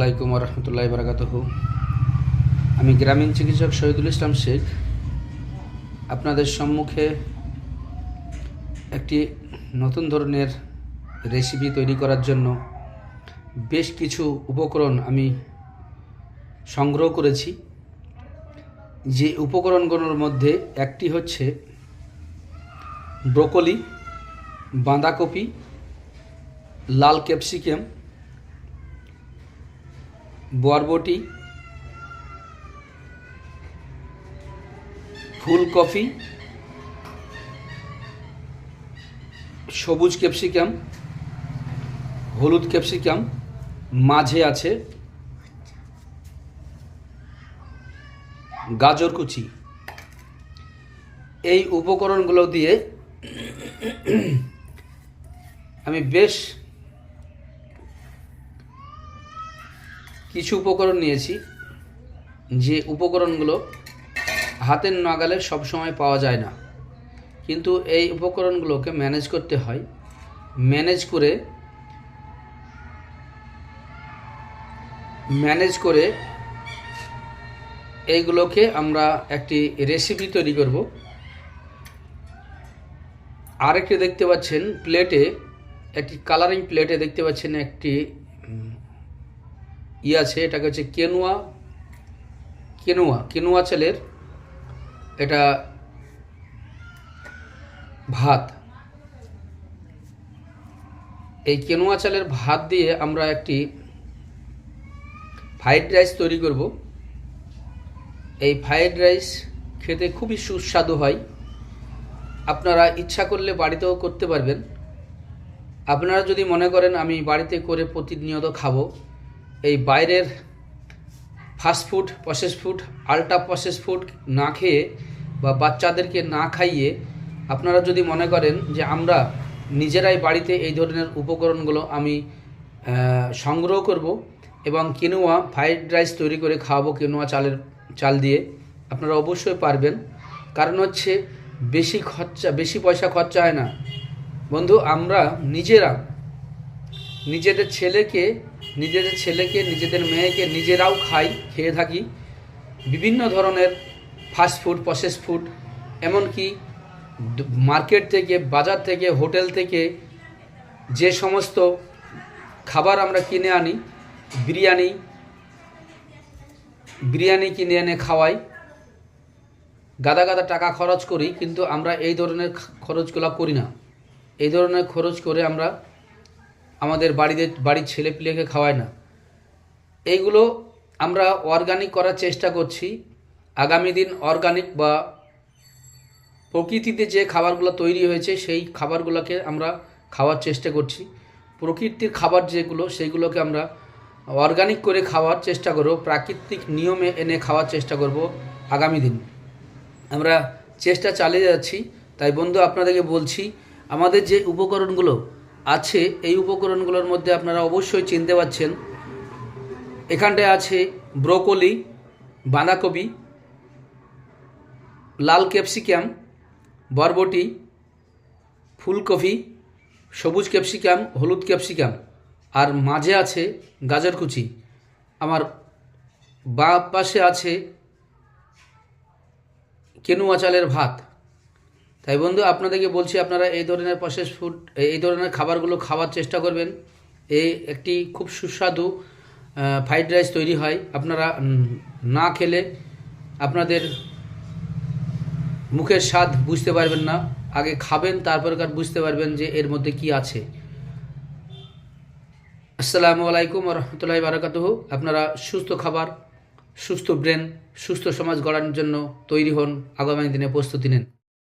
আলাইকুম রহমতুল্লাহি বারাকাতুহু। আমি গ্রামীণ চিকিৎসক শহীদুল ইসলাম শেখ আপনাদের সম্মুখে একটি নতুন ধরনের রেসিপি তৈরি করার জন্য বেশ কিছু উপকরণ আমি সংগ্রহ করেছি। যে উপকরণগুলোর মধ্যে একটি হচ্ছে ব্রোকলি, বাঁধাকপি, লাল ক্যাপসিকাম, বরবটি, ফুলকপি, সবুজ ক্যাপসিকাম, হলুদ ক্যাপসিকাম, মাঝে আছে গাজর কুচি। এই উপকরণগুলো দিয়ে আমি বেশ কিছু উপকরণ নিয়েছি, যে উপকরণগুলো হাতের নাগালে সবসময় পাওয়া যায় না, কিন্তু এই উপকরণগুলোকে ম্যানেজ করতে হয়। ম্যানেজ করে এইগুলোকে আমরা একটি রেসিপি তৈরি করব। আরেকটি দেখতে পাচ্ছেন প্লেটে, একটি কালারিং প্লেটে দেখতে পাচ্ছেন একটি আছে, এটাকে হচ্ছে কেনুয়া চালের এটা ভাত। এই কেনুয়া চালের ভাত দিয়ে আমরা একটি ফ্রাইড রাইস তৈরি করব। এই ফ্রাইড রাইস খেতে খুবই সুস্বাদু হয়। আপনারা ইচ্ছা করলে বাড়িতেও করতে পারবেন। আপনারা যদি মনে করেন আমি বাড়িতে করে প্রতিনিয়ত খাবো, এই বাইরের fast food, process food, ultra process food না খেয়ে বা বাচ্চাদেরকে না খাইয়ে আপনারা যদি মনে করেন যে আমরা নিজেরাই বাড়িতে এই ধরনের উপকরণগুলো আমি সংগ্রহ করব এবং কিনোয়া ফ্রাইড রাইস তৈরি করে খাওয়াবো চাল দিয়ে, আপনারা অবশ্যই পারবেন। কারণ হচ্ছে বেশি পয়সা খরচা হয় না বন্ধু। আমরা নিজেদের ছেলেকে, নিজেদের মেয়েকে নিজেরাও খেয়ে থাকি বিভিন্ন ধরনের ফাস্টফুড, প্রসেস ফুড, এমনকি মার্কেট থেকে, বাজার থেকে, হোটেল থেকে যে সমস্ত খাবার আমরা কিনে আনি, বিরিয়ানি কিনে এনে খাওয়াই, গাদা টাকা খরচ করি, কিন্তু আমরা এই ধরনের খরচগুলো করি না। এই ধরনের খরচ করে আমরা আমাদের বাড়ির ছেলেপিলেকে খাওয়াই না। এইগুলো আমরা অর্গানিক করার চেষ্টা করছি। আগামী দিন অর্গানিক বা প্রকৃতিতে যে খাবারগুলো তৈরি হয়েছে সেই খাবারগুলোকে আমরা খাওয়ার চেষ্টা করছি। প্রকৃতির খাবার যেগুলো, সেইগুলোকে আমরা অর্গানিক করে খাওয়ার চেষ্টা করব, প্রাকৃতিক নিয়মে এনে খাওয়ার চেষ্টা করব। আগামী দিন আমরা চেষ্টা চালিয়ে যাচ্ছি। তাই বন্ধু, আপনাদেরকে বলছি, আমাদের যে উপকরণগুলো আছে এই উপকরণগুলোর মধ্যে আপনারা অবশ্যই চিনতে পারছেন। এখানটায় আছে ব্রোকলি, বাঁধাকপি, লাল ক্যাপসিকাম, বরবটি, ফুলকপি, সবুজ ক্যাপসিকাম, হলুদ ক্যাপসিকাম, আর মাঝে আছে গাজর কুচি। আমার বাঁ পাশে আছে কেনুয়া চালের ভাত। তাই বন্ধু, আপনাদেরকে বলছি, আপনারা এই ধরনের প্রসেস ফুড, এই ধরনের খাবারগুলো খাওয়ার চেষ্টা করবেন। এই একটি খুব সুস্বাদু ফ্রাইড রাইস তৈরি হয়। আপনারা না খেলে আপনাদের মুখের স্বাদ বুঝতে পারবেন না। আগে খাবেন, তারপর বুঝতে পারবেন যে এর মধ্যে কি আছে। আসসালামু আলাইকুম রহমতুল্লাহি বারাকাতুহু। আপনারা সুস্থ খাবার, সুস্থ ব্রেন, সুস্থ সমাজ গড়ানোর জন্য তৈরি হন, আগামী দিনে প্রস্তুতি নেন।